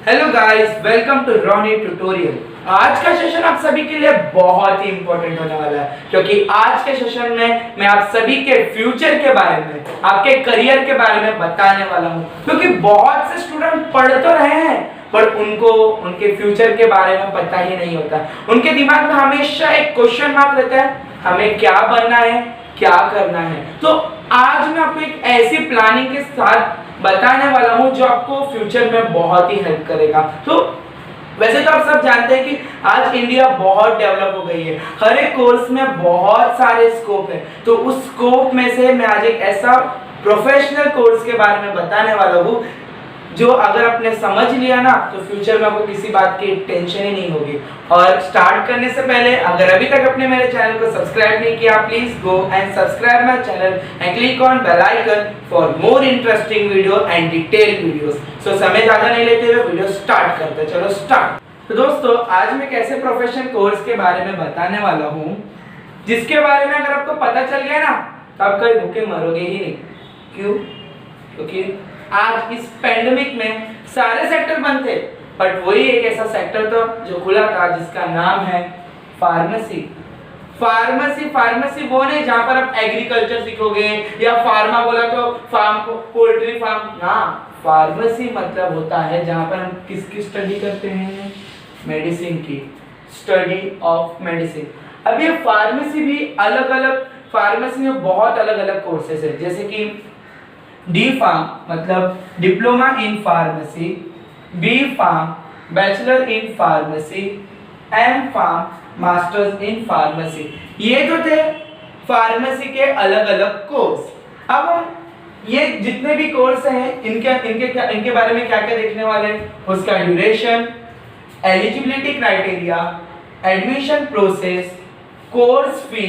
Hello guys, welcome to Ronnie tutorial. आज का session आप सभी के लिए बहुत ही इंपॉर्टेंट होने वाला है, क्योंकि आज के सेशन में मैं आप सभी के फ्यूचर के बारे में, आपके करियर के बारे में बताने वाला हूं। क्योंकि बहुत से स्टूडेंट पढ़ तो रहे हैं पर उनको उनके फ्यूचर के बारे में पता ही नहीं होता। उनके दिमाग में हमेशा एक क्वेश्चन मार्क रहता है, हमें क्या बनना है, क्या करना है। तो आज मैं आपको एक ऐसी प्लानिंग के साथ बताने वाला हूं जो आपको फ्यूचर में बहुत ही हेल्प करेगा। तो वैसे तो आप सब जानते हैं कि आज इंडिया बहुत डेवलप हो गई है, हर एक कोर्स में बहुत सारे स्कोप है। तो उस स्कोप में से मैं आज एक ऐसा प्रोफेशनल कोर्स के बारे में बताने वाला हूँ जो अगर आपने समझ लिया ना तो फ्यूचर में आपको किसी बात की टेंशन ही नहीं होगी। और स्टार्ट करने से पहले अगर अभी तक आपने मेरे चैनल को सब्सक्राइब नहीं किया, please go and subscribe my channel and click on bell icon for more interesting video and detailed videos. So समय ज्यादा नहीं लेते हुए वीडियो स्टार्ट करते हैं। चलो स्टार्ट। तो दोस्तों, आज मैं कैसे प्रोफेशनल कोर्स के बारे में बताने वाला हूँ जिसके बारे में अगर आपको पता चल गया ना तो आप कभी भूखे मरोगे ही नहीं। क्यों? क्योंकि आज इस पैंडेमिक में सारे सेक्टर बंद थे, बट वही एक ऐसा सेक्टर था जो खुला था जिसका नाम है फार्मेसी। फार्मेसी वो नहीं जहां पर आप एग्रीकल्चर सीखोगे या फार्मा बोला तो फार्म, पोल्ट्री फार्म ना। फार्मेसी मतलब होता है जहां पर हम किसकी स्टडी करते हैं, मेडिसिन की, स्टडी ऑफ मेडिसिन। अब ये फार्मेसी भी अलग अलग, फार्मेसी में बहुत अलग अलग कोर्सेज है, जैसे कि डी फार्म मतलब diploma in pharmacy, B pharm bachelor in pharmacy, M pharm masters in pharmacy. ये जो थे फार्मेसी के अलग अलग कोर्स। अब हम ये जितने भी कोर्स हैं इनके बारे में क्या क्या देखने वाले हैं, उसका duration, eligibility criteria, admission process, course fee,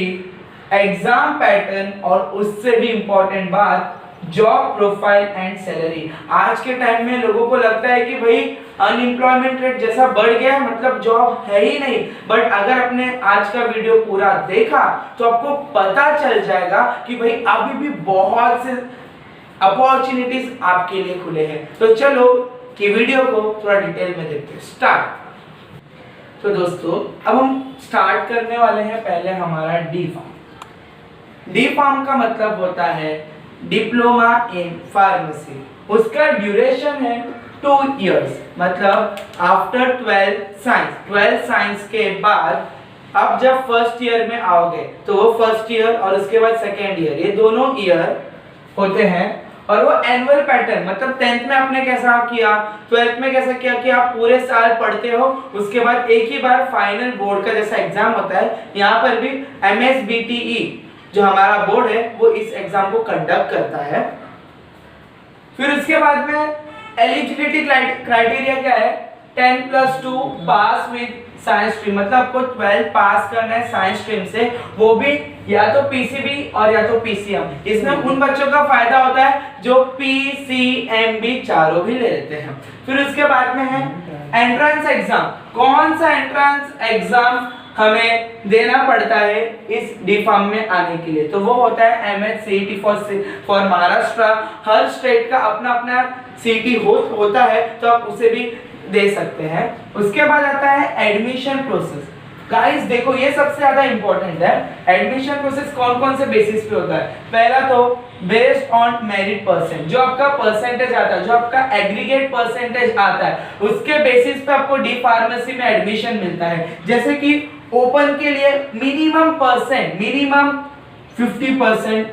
exam pattern और उससे भी इंपॉर्टेंट बात जॉब प्रोफाइल एंड सैलरी। आज के टाइम में लोगों को लगता है कि भाई अनएम्प्लॉयमेंट रेट जैसा बढ़ गया है मतलब जॉब है ही नहीं, बट अगर आपने आज का वीडियो पूरा देखा तो आपको पता चल जाएगा कि भाई अभी भी बहुत से अपॉर्चुनिटीज आपके लिए खुले हैं। तो चलो कि वीडियो को थोड़ा डिटेल में देखते हैं। स्टार्ट। तो दोस्तों, अब हम स्टार्ट करने वाले हैं पहले हमारा डी फार्म। डी फार्म का मतलब होता है डिप्लोमा इन फार्मेसी। उसका ड्यूरेशन है 2 इयर्स, मतलब आफ्टर 12th साइंस के बाद अब जब फर्स्ट ईयर में आओगे तो वो फर्स्ट ईयर और उसके बाद सेकेंड ईयर, ये दोनों ईयर होते हैं। और वो एनुअल पैटर्न मतलब 10th में आपने कैसा किया, 12th में कैसा किया कि आप पूरे साल पढ़ते हो, उसके बाद एक ही बार फाइनल बोर्ड का जैसा एग्जाम होता है, यहाँ पर भी MSBTE जो हमारा बोर्ड है वो इस एग्जाम को कंडक्ट करता है। फिर उसके बाद में एलिजिबिलिटी क्राइटेरिया क्या है, 10+2 पास विद साइंस स्ट्रीम, मतलब आपको 12 पास करना है साइंस स्ट्रीम से, वो भी या तो पीसीबी और या तो पीसीएम। इसमें उन बच्चों का फायदा होता है जो पीसीएमबी चारों भी ले लेते हैं। फिर उसके बाद में है एंट्रेंस एग्जाम। कौन सा एंट्रेंस एग्जाम हमें देना पड़ता है इस डी फार्म में आने के लिए, तो वो होता है MHCET for Maharashtra. Her state का अपना अपना CET होता है, तो आप उसे भी दे सकते हैं। उसके बाद आता है एडमिशन प्रोसेस। गाइस देखो, ये सबसे ज्यादा इंपॉर्टेंट है। एडमिशन प्रोसेस कौन कौन से बेसिस पे होता है। पहला तो बेस्ड ऑन मेरिट परसेंट, जो आपका परसेंटेज आता है, जो आपका एग्रीगेट परसेंटेज आता है, उसके बेसिस पे आपको डी फार्मेसी में एडमिशन मिलता है। जैसे कि ओपन के लिए मिनिमम 50%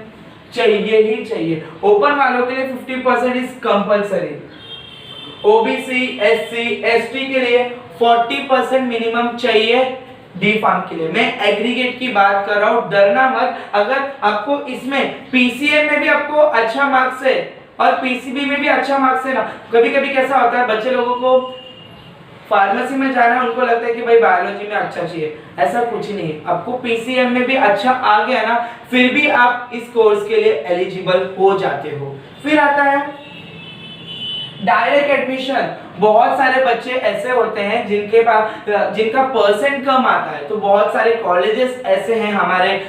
चाहिए ही चाहिए। ओपन वालों के लिए 50% is compulsory. OBC, SC, ST के लिए 40% मिनिमम चाहिए डी फार्म के लिए। मैं एग्रीगेट की बात कर रहा हूं, डरना मत। अगर आपको इसमें पीसीएम में भी आपको अच्छा मार्क्स है और पीसीबी में भी अच्छा मार्क्स है ना, कभी कभी कैसा होता है बच्चे लोगों को फार्मेसी में जाना है, उनको लगता है कि भाई बायोलॉजी में अच्छा चाहिए, ऐसा कुछ नहीं। आपको पीसीएम में भी अच्छा आ गया ना, फिर भी आप इस कोर्स के लिए एलिजिबल हो जाते हो। फिर आता है डायरेक्ट एडमिशन। बहुत सारे बच्चे ऐसे होते हैं जिनका परसेंट कम आता है, तो बहुत सारे कॉलेजेस ऐसे हैं हमारे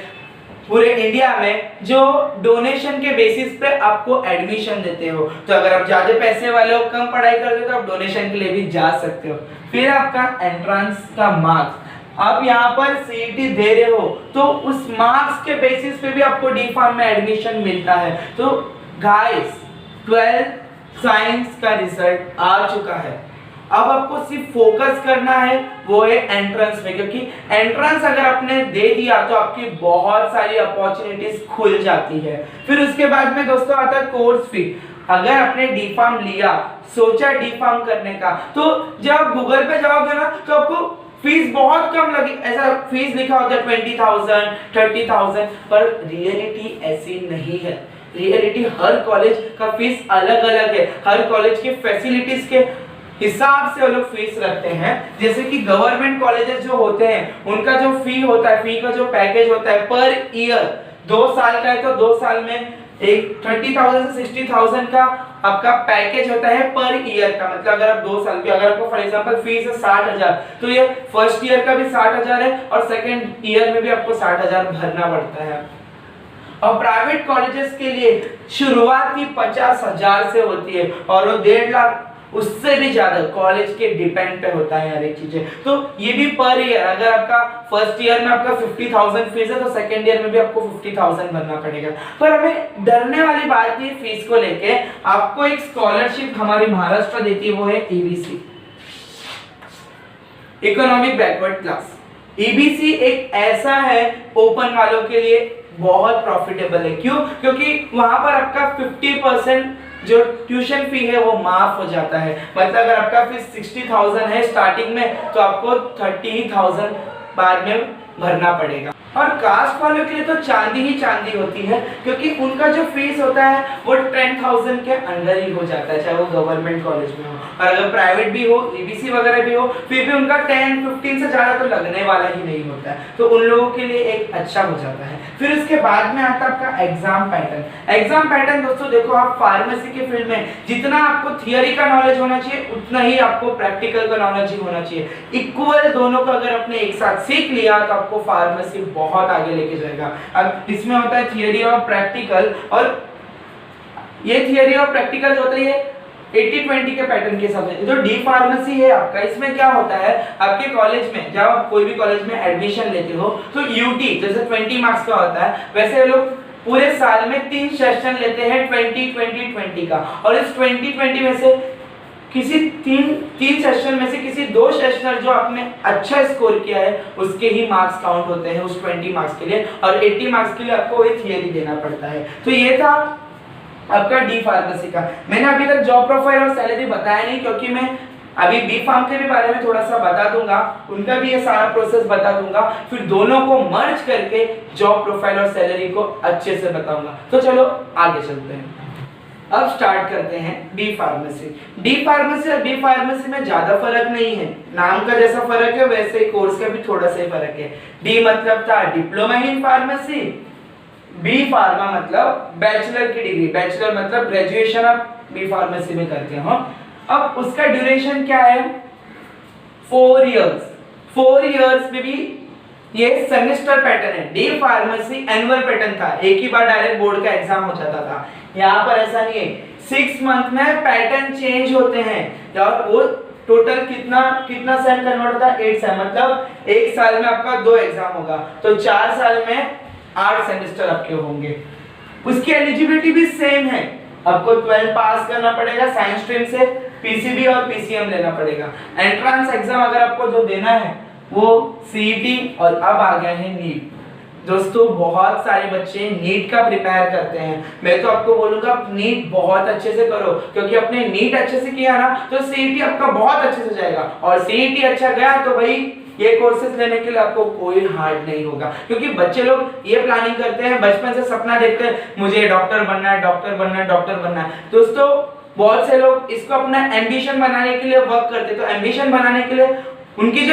पूरे इंडिया में जो डोनेशन के बेसिस पे आपको एडमिशन देते हो। तो अगर आप ज्यादा पैसे वाले हो, कम पढ़ाई करते हो, तो आप डोनेशन के लिए भी जा सकते हो। फिर आपका एंट्रेंस का मार्क्स, आप यहाँ पर सीईटी दे रहे हो तो उस मार्क्स के बेसिस पे भी आपको डी फार्म में एडमिशन मिलता है। तो गाइस 12th साइंस का रिजल्ट आ चुका है, अब आपको सिर्फ फोकस करना है वो है एंट्रेंस में, क्योंकि एंट्रेंस अगर आपने दे दिया तो आपकी बहुत सारी अपॉर्चुनिटीज खुल जाती है। फिर उसके बाद में दोस्तों आता है कोर्स फी। अगर आपने डी फार्म लिया, सोचा डी फार्म करने का, तो जब आप गूगल पे जाओगे ना तो आपको फीस बहुत कम लगी, ऐसा फीस लिखा होता है 20,000 30,000, पर रियलिटी ऐसी नहीं है। रियलिटी हर कॉलेज का फीस अलग अलग है, हर कॉलेज के फैसिलिटीज के हिसाब से वो लोग फीस रखते हैं। जैसे कि गवर्नमेंट कॉलेजेस जो होते हैं उनका जो फी होता है, फी का जो पैकेज होता है पर ईयर, 2 साल का है तो 2 साल में एक 30,000 से 60,000 का आपका पैकेज होता है पर ईयर का। मतलब अगर आप 2 साल की, अगर आपको फॉर एग्जांपल फीस है 60,000, तो ये फर्स्ट ईयर का भी 60,000 है और सेकंड ईयर में भी आपको 60,000 भरना पड़ता है। और प्राइवेट कॉलेजेस के लिए शुरुआत ही 50,000 से होती है और वो 1.5 लाख उससे भी ज्यादा कॉलेज के डिपेंड पे होता है हर एक चीजें। तो ये भी पर ईयर, अगर आपका फर्स्ट ईयर में आपका 50,000 फीस है तो सेकंड ईयर में भी आपको 50,000 भरना पड़ेगा। पर हमें डरने वाली बात ये फीस को लेके, आपको एक स्कॉलरशिप हमारी महाराष्ट्र देती है, वो है EBC, economic backward class. EBC एक ऐसा है ओपन वालों के लिए बहुत प्रॉफिटेबल है। क्यों? क्योंकि वहां पर आपका 50% जो ट्यूशन फी है वो माफ हो जाता है। मतलब अगर आपका फीस 60,000 है स्टार्टिंग में, तो आपको 30,000 बाद में भरना पड़ेगा। और कास्ट वालों के लिए तो चांदी ही चांदी होती है, क्योंकि उनका जो फीस होता है वो 10,000 के अंदर ही हो जाता है, चाहे वो गवर्नमेंट कॉलेज में हो। और अगर प्राइवेट भी हो, ईबीसी वगैरह भी हो, फिर भी उनका 10-15 से ज्यादा तो लगने वाला ही नहीं होता है। तो उन लोगों के लिए एक अच्छा हो जाता है। फिर उसके बाद में आता है आपका एग्जाम पैटर्न। एग्जाम पैटर्न दोस्तों देखो, आप फार्मेसी के फील्ड में जितना आपको थियोरी का नॉलेज होना चाहिए उतना ही आपको प्रैक्टिकल का नॉलेज ही होना चाहिए। इक्वल दोनों को अगर आपने एक साथ सीख लिया तो आपको फार्मेसी बहुत आगे लेके जाएगा। अब इसमें होता है थियरी और प्रैक्टिकल, और ये थियरी और प्रैक्टिकल जो होता है ये 80-20 के पैटर्न के हिसाब से। जो डी फार्मेसी है आपका, इसमें क्या होता है, आपके कॉलेज में जब आप कोई भी कॉलेज में एडमिशन लेते हो तो यूटी जैसे 20 मार्क्स का होता है, वैसे लोग पूरे साल में 3 सेशन लेते हैं 20-20-20 का। और इस 20-20 में से किसी तीन सेशन में से किसी 2 सेशनर जो आपने अच्छा स्कोर किया है उसके ही मार्क्स काउंट होते हैं उस 20 मार्क्स के लिए, और 80 मार्क्स के लिए आपको ये थियरी देना पड़ता है। तो ये था आपका डी फार्मेसी का। मैंने अभी तक जॉब प्रोफाइल और सैलरी बताया नहीं, क्योंकि मैं अभी बी फार्म के भी बारे में थोड़ा सा बता दूंगा, उनका भी ये सारा प्रोसेस बता दूंगा, फिर दोनों को मर्ज करके जॉब प्रोफाइल और सैलरी को अच्छे से बताऊंगा। तो चलो आगे चलते हैं। अब स्टार्ट करते हैं डी फार्मेसी। डी फार्मेसी और बी फार्मेसी में ज्यादा फर्क नहीं है, नाम का जैसा फर्क है वैसे ही कोर्स का भी थोड़ा सा ही फर्क है। डी मतलब था diploma in pharmacy, B pharma मतलब बैचलर की डिग्री, बैचलर मतलब ग्रेजुएशन आप बी फार्मेसी में करते हो। अब उसका ड्यूरेशन क्या है, 4 इयर्स। 4 इयर्स में भी ये सेमेस्टर पैटर्न है। डी फार्मेसी एनुअल पैटर्न था, एक ही बार डायरेक्ट बोर्ड का एग्जाम हो जाता था। यहाँ पर ऐसा नहीं है, 6 मंथ में पैटर्न चेंज होते हैं। और वो टोटल कितना सेम कन्वर्ट होता है, 8 सेम। मतलब 1 साल में आपका 2 एग्जाम होगा, तो 4 साल में 8 सेमेस्टर आपके होंगे। उसकी एलिजिबिलिटी भी सेम है, आपको 12 पास करना पड़ेगा साइंस स्ट्रीम से, पीसीबी और पीसीएम लेना पड़ेगा। एंट्रेंस एग्जाम अगर आपको जो देना है वो सीईटी, और अब आ गया है नीट। दोस्तों बहुत सारे बच्चे नीट का प्रिपेयर करते हैं, मैं तो आपको बोलूंगा नीट बहुत अच्छे से करो, क्योंकि अपने नीट अच्छे से किया ना तो सीईटी आपका बहुत अच्छे से जाएगा। और सीईटी अच्छा गया तो भाई ये कोर्सेज लेने के लिए आपको कोई हार्ड नहीं होगा। क्योंकि बच्चे लोग ये प्लानिंग करते हैं, बचपन से सपना देखते हैं मुझे डॉक्टर बनना है, डॉक्टर बनना है, डॉक्टर बनना है। दोस्तों बहुत से लोग इसको अपना एम्बिशन बनाने के लिए वर्क करते हैं। तो एम्बिशन बनाने के लिए उनकी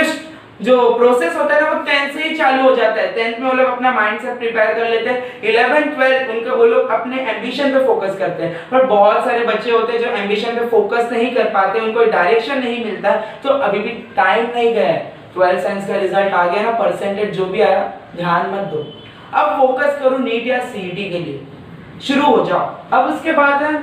जो प्रोसेस होता है ना वो 10th से ही चालू हो जाता है। 10th में वो लोग अपना माइंड से प्रिपेयर कर लेते हैं, 11th 12th उनके वो लोग अपने एम्बिशन पे फोकस करते हैं। पर बहुत सारे बच्चे होते हैं जो एम्बिशन पे फोकस नहीं कर पाते, उनको डायरेक्शन नहीं मिलता, तो अभी भी टाइम नहीं गया है। 12th साइंस का रिजल्ट आ गया ना, परसेंटेज जो भी आया ध्यान मत दो, अब फोकस करो नीट या सीईटी के लिए, शुरू हो जाओ। अब उसके बाद है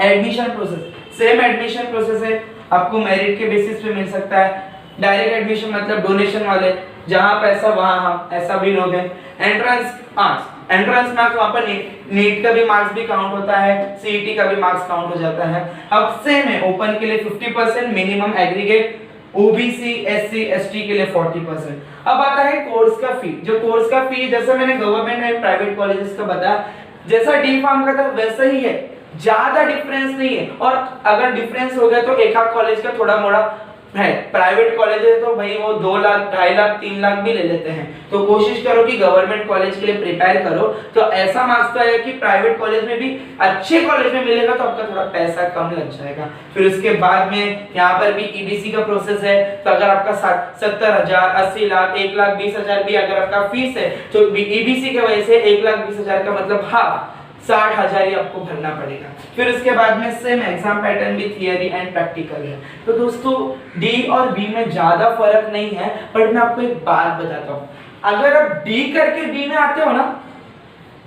admission process, same admission process है, आपको मेरिट के बेसिस पे मिल सकता है। डायरेक्ट एडमिशन मतलब डोनेशन वाले, जहां पैसा वहां हम, ऐसा भी लोग हैं। एंट्रेंस मार्क्स, एंट्रेंस मार्क्स वहां पर नीट का भी मार्क्स भी काउंट होता है, सीईटी का भी मार्क्स काउंट हो जाता है। अब सेम है, ओपन के लिए 50% minimum aggregate, OBC SC ST के लिए 40%। अब आता है कोर्स का फी, जो कोर्स का फी जैसे मैंने गवर्नमेंट एंड प्राइवेट कॉलेजेस का बताया, जैसा डी फार्म का था वैसा ही है, ज्यादा डिफरेंस नहीं है। और अगर डिफरेंस हो गया तो एक आध कॉलेज का थोड़ा मोड़ा है, प्राइवेट कॉलेज है तो भाई वो 2 लाख 2.5 लाख 3 लाख भी ले लेते हैं। तो कोशिश करो कि गवर्नमेंट कॉलेज के लिए प्रिपेयर करो, तो ऐसा मार्क्स तो है कि प्राइवेट कॉलेज में भी अच्छे कॉलेज में मिलेगा तो आपका थोड़ा पैसा कम लग जाएगा। फिर उसके बाद में यहाँ पर भी ईबीसी का प्रोसेस है, तो अगर आपका 70,000 80 लाख 1,20,000 भी अगर आपका फीस है तो ईबीसी की वजह से 1,20,000 का मतलब हाफ 60,000 ही आपको भरना पड़ेगा। फिर उसके बाद में सेम एग्जाम पैटर्न भी थियरी एंड प्रैक्टिकल है। तो दोस्तों डी और बी में ज्यादा फर्क नहीं है, पर मैं आपको एक बात बताता हूँ, अगर आप डी करके बी में आते हो ना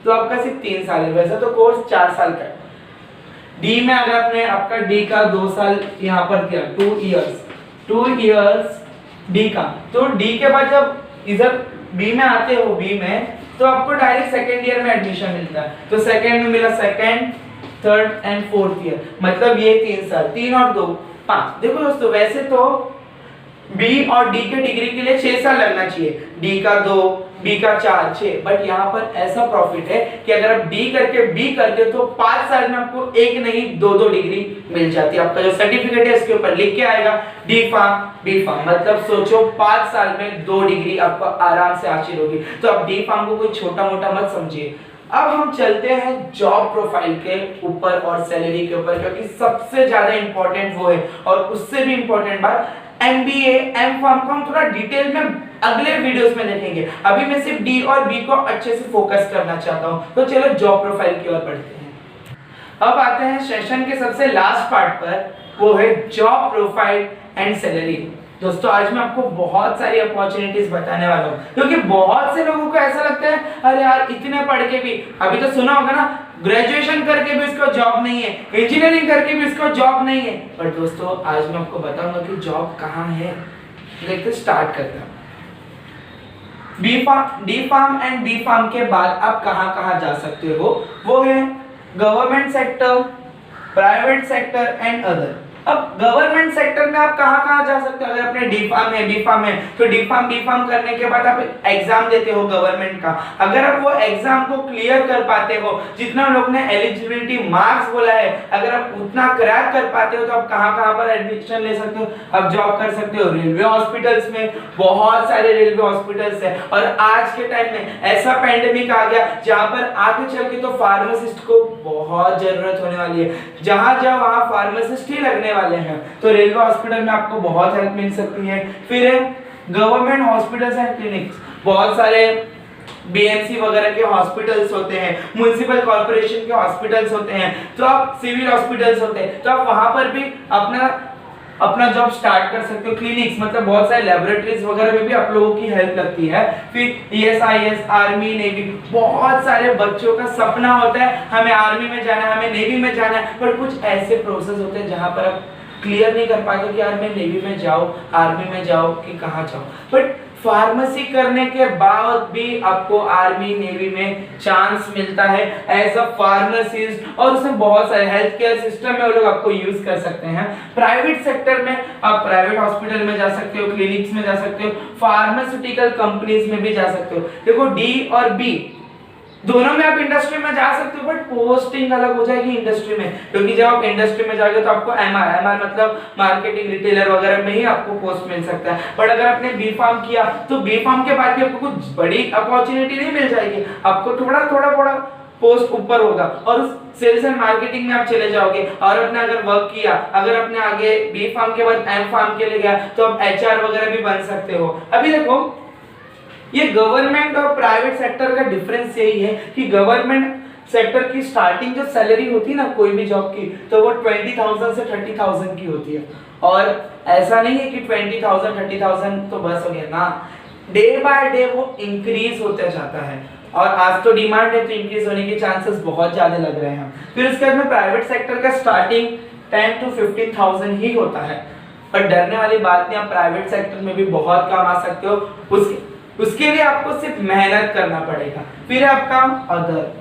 तो आपका सिर्फ 3 साल है, वैसे तो कोर्स 4 साल का है। डी में अगर आपने आपका डी का 2 साल यहाँ पर किया, 2 इयर्स डी का, तो डी के बाद जब इधर बी में आते हो, बी में तो आपको डायरेक्ट सेकेंड ईयर में एडमिशन मिलता है। तो सेकेंड में मिला second, third and fourth year, मतलब ये 3 साल, 3 और 2 5। देखो दोस्तों वैसे तो बी और डी के डिग्री के लिए 6 साल लगना चाहिए, डी का 2, बी का 4, 6, बट यहाँ पर ऐसा प्रॉफिट है कि अगर आप डी करके बी करते हो तो 5 साल में आपको एक नहीं 2 डिग्री मिल जाती है। आपका जो सर्टिफिकेट है इसके ऊपर लिख के आएगा डी फार्म बी फार्म, मतलब सोचो 5 साल में 2 डिग्री आपको आराम से हासिल होगी। तो आप डी फार्म को कोई छोटा मोटा मत समझिए। अब हम चलते हैं जॉब प्रोफाइल के ऊपर और सैलरी के ऊपर, क्योंकि सबसे ज्यादा इंपॉर्टेंट वो है। और उससे भी इंपॉर्टेंट बात, एमबीए एम फार्म को हम थोड़ा डिटेल में अगले वीडियोस में देखेंगे, अभी मैं सिर्फ डी और बी को अच्छे से फोकस करना चाहता हूं। तो चलो जॉब प्रोफाइल की ओर बढ़ते हैं। अब आते हैं सेशन के सबसे लास्ट पार्ट पर, वो है जॉब प्रोफाइल एंड सैलरी। दोस्तों आज मैं आपको बहुत सारी अपॉर्चुनिटीज बताने वाला हूँ, क्योंकि बहुत से लोगों को ऐसा लगता है अरे यार इतने पढ़ के भी, अभी तो सुना होगा ना, ग्रेजुएशन करके भी इसको जॉब नहीं है, इंजीनियरिंग करके भी इसको जॉब नहीं है। पर दोस्तों आज मैं आपको बताऊंगा कि जॉब कहाँ है। देखते स्टार्ट करते हैं। D pharm and B pharm के बाद आप कहाँ जा सकते हो, वो है government sector, private sector and other. अब गवर्नमेंट सेक्टर में आप कहाँ जा सकते हो, अगर अपने डी फार्म है बी फार्म है तो डी फार्म बी फार्म करने के बाद आप एग्जाम देते हो गवर्नमेंट का। अगर आप वो एग्जाम को क्लियर कर पाते हो, जितना लोग ने एलिजिबिलिटी मार्क्स बोला है, अगर आप उतना क्रैक कर पाते हो तो आप कहाँ पर एडमिशन ले सकते हो, आप जॉब कर सकते हो रेलवे हॉस्पिटल्स में। बहुत सारे रेलवे हॉस्पिटल्स है, और आज के टाइम में ऐसा पैंडेमिक आ गया जहां पर आगे चल के तो फार्मासिस्ट को बहुत जरूरत होने वाली है, जहां वहां फार्मासिस्ट ही लगने वाले हैं, तो रेलवे हॉस्पिटल में आपको बहुत हेल्प मिल सकती है। फिर गवर्नमेंट हॉस्पिटल्स एंड क्लिनिक्स, बहुत सारे बीएमसी वगैरह के हॉस्पिटल्स होते हैं, म्युनिसिपल कॉर्पोरेशन के हॉस्पिटल्स होते हैं, तो आप सिविल हॉस्पिटल्स होते हैं, तो आप वहां पर भी अपना जॉब स्टार्ट कर सकते हो। क्लिनिक्स मतलब बहुत सारे लेबोरेटरीज वगैरह में भी आप लोगों की हेल्प लगती है। फिर ईएसआईएस, आर्मी, नेवी, बहुत सारे बच्चों का सपना होता है हमें आर्मी में जाना है, हमें नेवी में जाना है, पर कुछ ऐसे प्रोसेस होते हैं जहां पर आप क्लियर नहीं कर पाते कि यार मैं नेवी में जाऊं, आर्मी में जाऊं कि कहां जाऊं। बट फार्मेसी करने के बाद भी आपको आर्मी नेवी में चांस मिलता है एज अ फार्मासिस्ट, और उसमें बहुत सारे हेल्थ केयर सिस्टम में वो लोग आपको यूज कर सकते हैं। प्राइवेट सेक्टर में आप प्राइवेट हॉस्पिटल में जा सकते हो, क्लिनिक्स में जा सकते हो, फार्मास्यूटिकल कंपनीज में भी जा सकते हो। देखो डी और बी दोनों में आप इंडस्ट्री में जा सकते हो, बट पोस्टिंग अलग हो जाएगी इंडस्ट्री में, क्योंकि जब आप इंडस्ट्री में जाओगे तो आपको एमआर मतलब मार्केटिंग रिटेलर वगैरह में ही आपको पोस्ट मिल सकता है। बट अगर आपने बी फार्म किया तो बी फार्म के बाद भी आपको कुछ बड़ी अपॉर्चुनिटी नहीं मिल जाएगी, आपको थोड़ा पोस्ट ऊपर होगा, और सेल्स एंड मार्केटिंग में आप चले जाओगे, और अपने अगर वर्क किया, अगर अपने आगे बी फार्म के बाद एम फार्म के लिए गया तो आप एचआर वगैरह भी बन सकते हो। अभी देखो ये गवर्नमेंट और प्राइवेट सेक्टर का डिफरेंस यही है कि गवर्नमेंट सेक्टर की स्टार्टिंग जो सैलरी होती है ना कोई भी जॉब की, तो वो 20,000 से 30,000 की होती है। और ऐसा नहीं है कि 20,000 30,000 तो बस हो गया ना, डे बाय डे वो इंक्रीज होता जाता है। और आज तो डिमांड है तो इंक्रीज होने के चांसेस बहुत ज्यादा लग रहे हैं। फिर उसके बाद में प्राइवेट सेक्टर का स्टार्टिंग 10 to 15,000 ही होता है, पर डरने वाली बात नहीं, आप प्राइवेट सेक्टर में भी बहुत कमा सकते हो। उसके लिए आपको सिर्फ मेहनत करना पड़ेगा। फिर आपका अदर।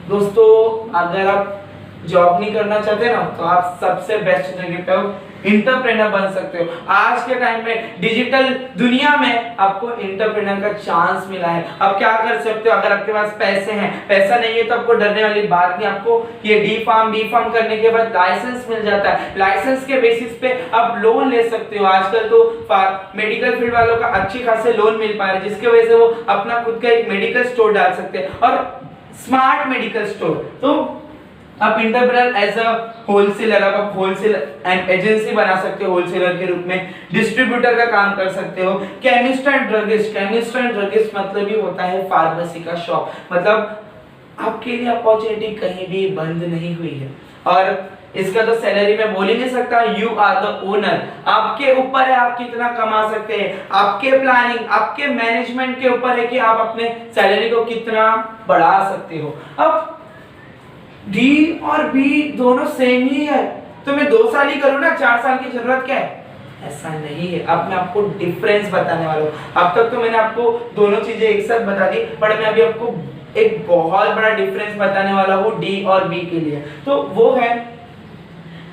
दोस्तों अगर आप जॉब नहीं करना चाहते ना तो आप सबसे बेस्ट जगह पे हो, इंटरप्रेनर बन सकते हो। आज के टाइम में डिजिटल दुनिया में आपको इंटरप्रेनर का चांस मिला है। अब क्या कर सकते हो, अगर आपके पास पैसे हैं, पैसा नहीं है तो आपको डरने वाली बात नहीं। आपको ये डी फार्म बी फार्म करने के बाद लाइसेंस मिल जाता है, लाइसेंस के बेसिस पे आप लोन ले सकते हो। आजकल तो मेडिकल फील्ड वालों का अच्छी खासे लोन मिल पा रहा है, जिसके वजह से वो अपना खुद का एक मेडिकल स्टोर डाल सकते हैं, और स्मार्ट मेडिकल स्टोर। तो आप इंटरप्रेनर एज अ होलसेलर, आप होलसेल एंड एजेंसी बना सकते हो, होलसेलर के रूप में डिस्ट्रीब्यूटर का काम कर सकते हो। Chemist and druggist, chemist and druggist मतलब ही होता है फार्मेसी का शॉप, मतलब आपके लिए अपॉर्चुनिटी कहीं भी बंद नहीं हुई है। और इसका तो सैलरी मैं बोल ही नहीं सकता, यू आर द ओनर, आपके ऊपर है आप कितना कमा सकते हैं, आपके प्लानिंग आपके मैनेजमेंट के ऊपर है कि आप अपने सैलरी को कितना बढ़ा सकते हो। अब डी और बी दोनों सेम ही है, तो मैं 2 साल ही करूँ ना, 4 साल की जरूरत क्या है? ऐसा नहीं है। अब मैं आपको डिफरेंस बताने वाला हूँ। अब तक तो मैंने आपको दोनों चीजें एक साथ बता दी, पर मैं अभी आपको एक बहुत बड़ा डिफरेंस बताने वाला हूँ डी और बी के लिए। तो वो है,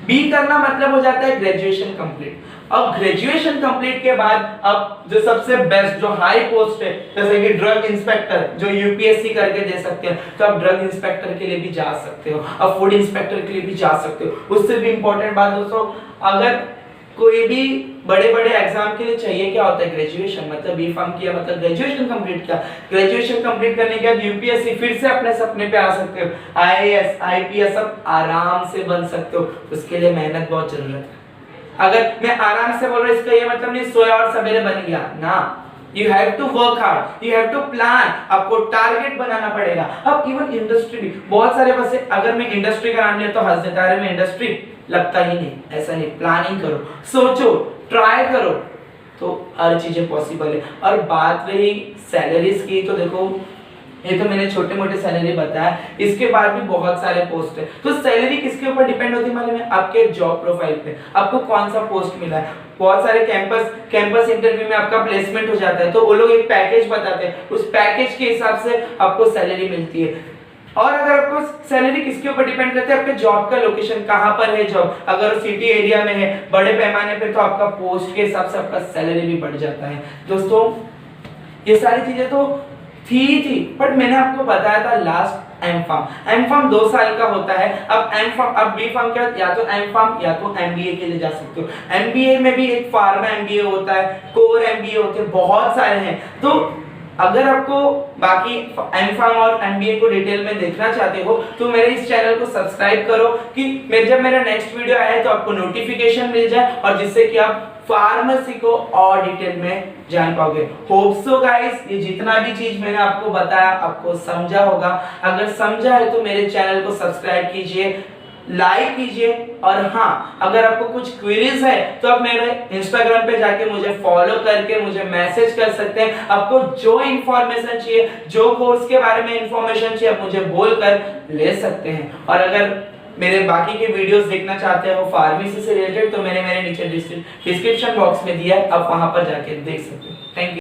बी करना मतलब हो जाता है ग्रेजुएशन कंप्लीट। अब ग्रेजुएशन कंप्लीट के बाद अब जो सबसे बेस्ट जो हाई पोस्ट है, जैसे कि ड्रग इंस्पेक्टर जो यूपीएससी करके दे सकते हैं, तो आप ड्रग इंस्पेक्टर के लिए भी जा सकते हो, अब फूड इंस्पेक्टर के लिए भी जा सकते हो। उससे भी इंपॉर्टेंट बात दोस्तों, अगर कोई भी बड़े एग्जाम के लिए चाहिए क्या होता है? ग्रेजुएशन, मतलब बी फार्म किया मतलब ग्रेजुएशन कंप्लीट किया। ग्रेजुएशन कंप्लीट करने के बाद यूपीएससी फिर से अपने सपने पे आ सकते हो, आईएएस आईपीएस सब आराम से बन सकते हो। उसके लिए मेहनत बहुत जरूरत है। अगर मैं आराम से बोल रहा हूँ इसका ये मतलब नहीं सोया और सवेरे बन गया ना, you have to work hard, you have to plan, आपको टारगेट बनाना पड़ेगा। अब इवन इंडस्ट्री भी बहुत सारे बस, अगर मैं इंडस्ट्री का नाम लिया तो हंस देता है, मैं इंडस्ट्री लगता ही नहीं, ऐसा नहीं। प्लानिंग करो, सोचो, ट्राई करो, तो हर चीजें पॉसिबल है। और बात रही सैलरीज की, तो देखो ये तो मैंने छोटे मोटे सैलरी बताया, इसके बाद भी बहुत सारे पोस्ट है। तो सैलरी किसके ऊपर डिपेंड होती है मालूम है? आपके जॉब प्रोफाइल पे, आपको कौन सा पोस्ट मिला है। बहुत सारे कैंपस इंटरव्यू में आपका प्लेसमेंट हो जाता है, तो वो लोग एक पैकेज बताते हैं, उस पैकेज के हिसाब से आपको सैलरी मिलती है। और अगर आपको सैलरी किसके ऊपर डिपेंड करती है? आपके जॉब का लोकेशन, कहां पर है जॉब। अगर सिटी एरिया में है बड़े पैमाने पे, तो आपका पोस्ट के हिसाब से आपका सैलरी भी बढ़ जाता है। दोस्तों ये सारी चीजें तो थी बट मैंने आपको बताया था लास्ट एम फार्म 2 साल का होता है। अब एम फार्म, अब बी फार्म के बाद या तो एम फार्म या तो एमबीए के लिए जा सकते हो। एमबीए में भी एक फार्मा एमबीए होता है, कोर एमबीए होते हैं, बहुत सारे हैं। तो अगर आपको बाकी एम फार्म और एमबीए को डिटेल में देखना चाहते हो तो मेरे इस चैनल को सब्सक्राइब करो कि जब मेरा नेक्स्ट वीडियो आए तो आपको नोटिफिकेशन मिल जाए, और जिससे कि आप फार्मेसी को और डिटेल में जान पाओगे। होप सो गाइस, ये जितना भी चीज मैंने आपको बताया आपको समझा होगा। अगर समझा है तो मेरे चैनल को सब्सक्राइब कीजिए, लाइक कीजिए, और हाँ अगर आपको कुछ क्वेरीज है तो आप मेरे इंस्टाग्राम पे जाके मुझे फॉलो करके मुझे मैसेज कर सकते हैं। आपको जो इंफॉर्मेशन चाहिए, जो कोर्स के बारे में इंफॉर्मेशन चाहिए, आप मुझे बोलकर ले सकते हैं। और अगर मेरे बाकी के वीडियोस देखना चाहते हो फार्मेसी से रिलेटेड, तो मैंने मेरे नीचे डिस्क्रिप्शन बॉक्स में दिया है, आप वहां पर जाके देख सकते हो। Thank you.